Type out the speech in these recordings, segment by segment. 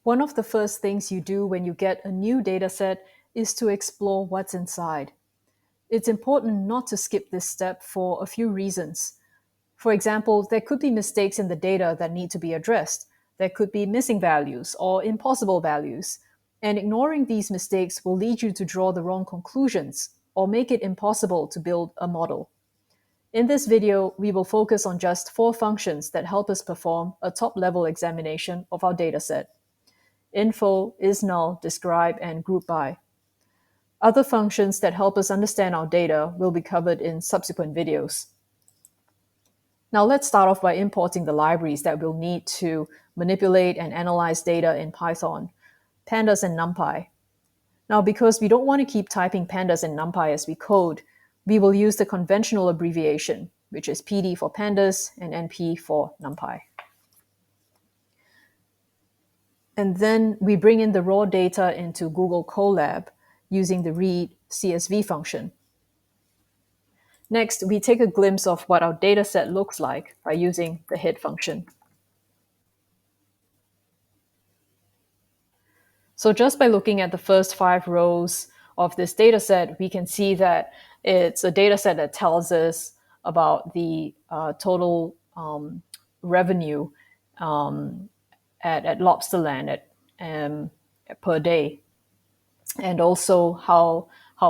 One of the first things you do when you get a new dataset is to explore what's inside. It's important not to skip this step for a few reasons. For example, there could be mistakes in the data that need to be addressed. There could be missing values or impossible values. And ignoring these mistakes will lead you to draw the wrong conclusions or make it impossible to build a model. In this video, we will focus on just 4 functions that help us perform a top-level examination of our dataset: info, isnull, describe, and groupby. Other functions that help us understand our data will be covered in subsequent videos. Now let's start off by importing the libraries that we'll need to manipulate and analyze data in Python: Pandas and Numpy. Now, because we don't want to keep typing Pandas and Numpy as we code, we will use the conventional abbreviation, which is PD for Pandas and NP for Numpy. And then we bring in the raw data into Google Colab using the read CSV function. Next, we take a glimpse of what our dataset looks like by using the hit function. So just by looking at the first 5 rows of this dataset, we can see that it's a dataset that tells us about the total revenue at Lobster Land per day, and also how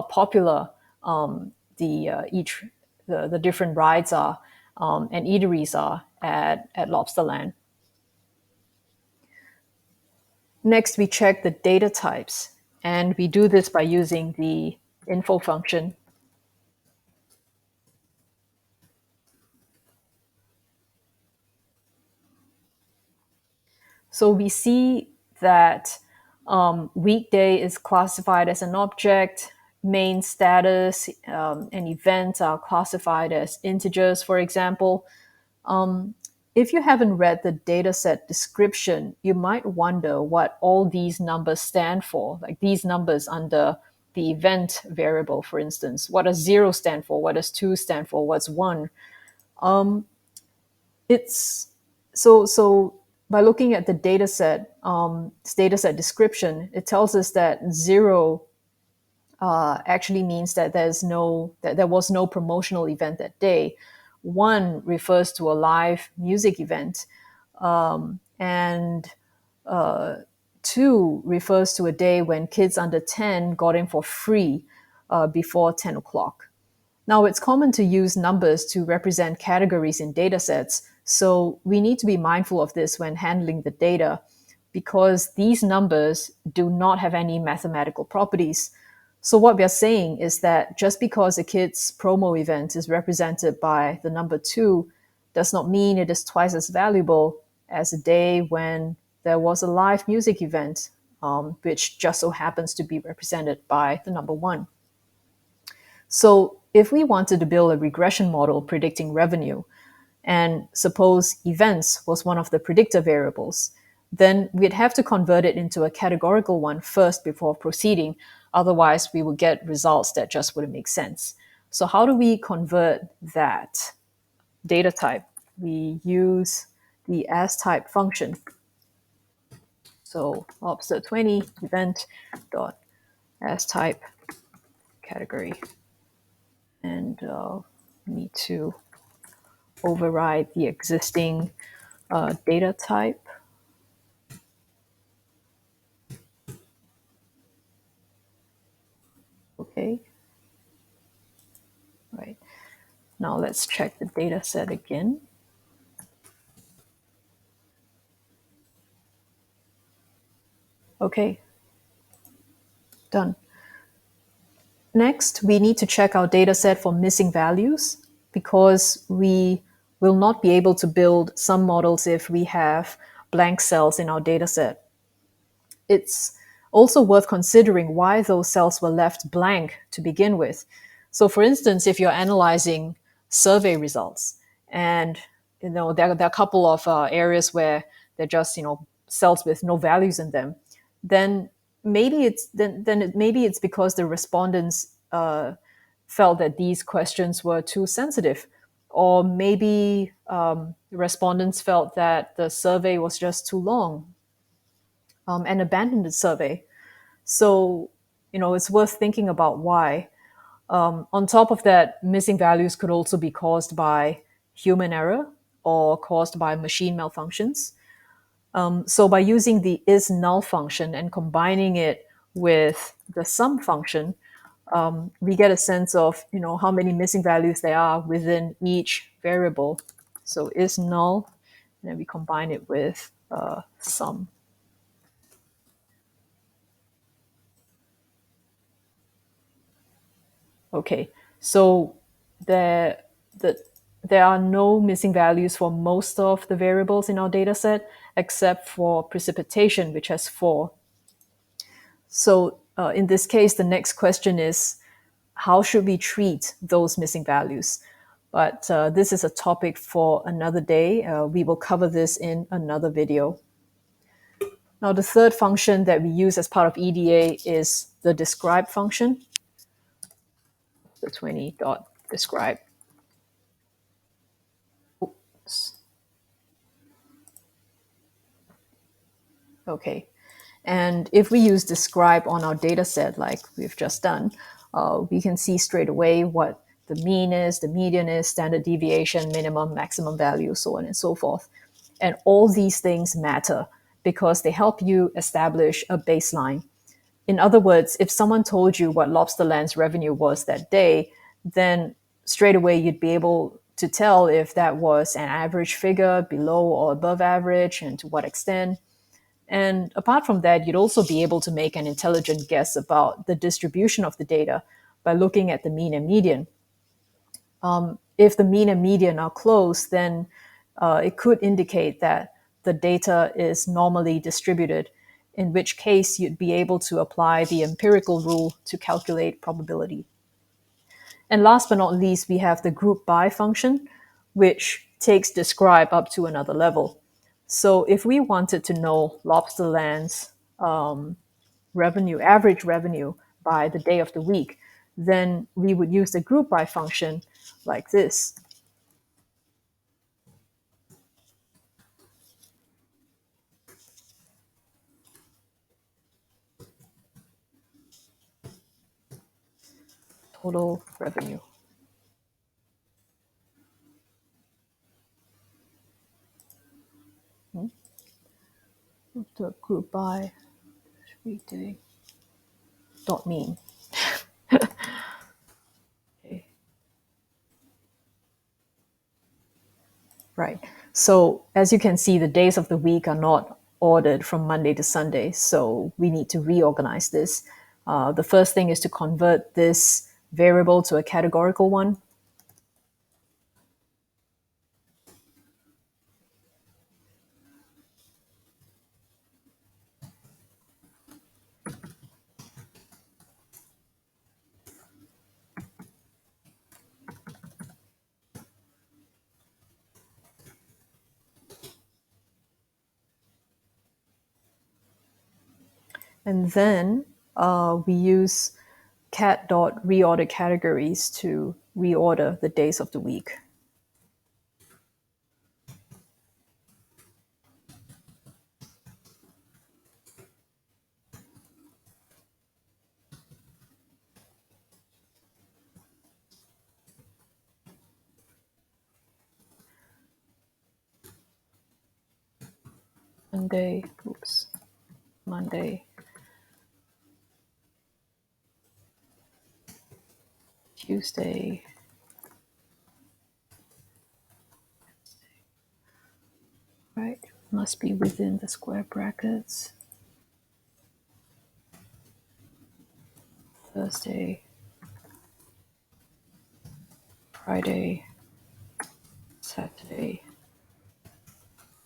popular the different rides are and eateries are at Lobster Land. Next, we check the data types, and we do this by using the info function. So we see that weekday is classified as an object, Maine status and events are classified as integers, for example. If you haven't read the dataset description, you might wonder what all these numbers stand for, like these numbers under the event variable, for instance. What does 0 stand for? What does 2 stand for? What's 1? It's so by looking at the dataset description, it tells us that 0 actually means that there was no promotional event that day. 1 refers to a live music event, and 2 refers to a day when kids under 10 got in for free before 10 o'clock. Now, it's common to use numbers to represent categories in datasets, so we need to be mindful of this when handling the data, because these numbers do not have any mathematical properties. So what we are saying is that just because a kid's promo event is represented by the number 2 does not mean it is twice as valuable as a day when there was a live music event, which just so happens to be represented by the number 1. So if we wanted to build a regression model predicting revenue, and suppose events was one of the predictor variables, then we'd have to convert it into a categorical one first before proceeding. Otherwise, we would get results that just wouldn't make sense. So how do we convert that data type? We use the asType function. So lobster20 event dot asType category. And we need to override the existing data type. Okay. Right. Now let's check the data set again. Okay. Done. Next, we need to check our data set for missing values, because we will not be able to build some models if we have blank cells in our data set. It's also worth considering why those cells were left blank to begin with. So for instance, if you're analyzing survey results and there are a couple of areas where they're just cells with no values in them, then maybe it's because the respondents felt that these questions were too sensitive, or maybe the respondents felt that the survey was just too long. and abandoned the survey. So, it's worth thinking about why. On top of that, missing values could also be caused by human error or caused by machine malfunctions. So by using the isnull function and combining it with the sum function, we get a sense of how many missing values there are within each variable. So isnull, and then we combine it with sum. Okay, so there, the, there are no missing values for most of the variables in our data set, except for precipitation, which has 4. So in this case, the next question is, how should we treat those missing values? But this is a topic for another day. We will cover this in another video. Now, the third function that we use as part of EDA is the describe function, the 20.describe. Oops. Okay. And if we use describe on our data set like we've just done, we can see straight away what the mean is, the median is, standard deviation, minimum, maximum value, so on and so forth. And all these things matter because they help you establish a baseline. In other words, if someone told you what Lobster Land's revenue was that day, then straight away you'd be able to tell if that was an average figure, below or above average, and to what extent. And apart from that, you'd also be able to make an intelligent guess about the distribution of the data by looking at the mean and median. If the mean and median are close, then it could indicate that the data is normally distributed, in which case you'd be able to apply the empirical rule to calculate probability. And last but not least, we have the group by function, which takes describe up to another level. So if we wanted to know Lobster Land's revenue, average revenue by the day of the week, then we would use the group by function like this. Total revenue. The group by weekday dot mean. Okay. Right. So as you can see, the days of the week are not ordered from Monday to Sunday. So we need to reorganize this. The first thing is to convert this variable to a categorical one. And then we use cat.reorder categories to reorder the days of the week. Monday, Tuesday, right? Must be within the square brackets. Thursday, Friday, Saturday,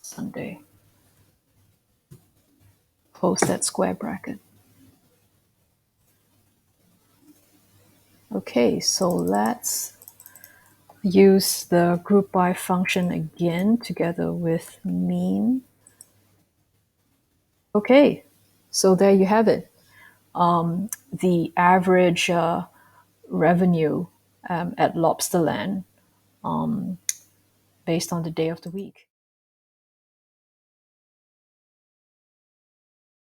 Sunday. Close that square bracket. Okay, so let's use the group by function again together with mean. Okay, so there you have it. The average revenue at Lobster Land based on the day of the week.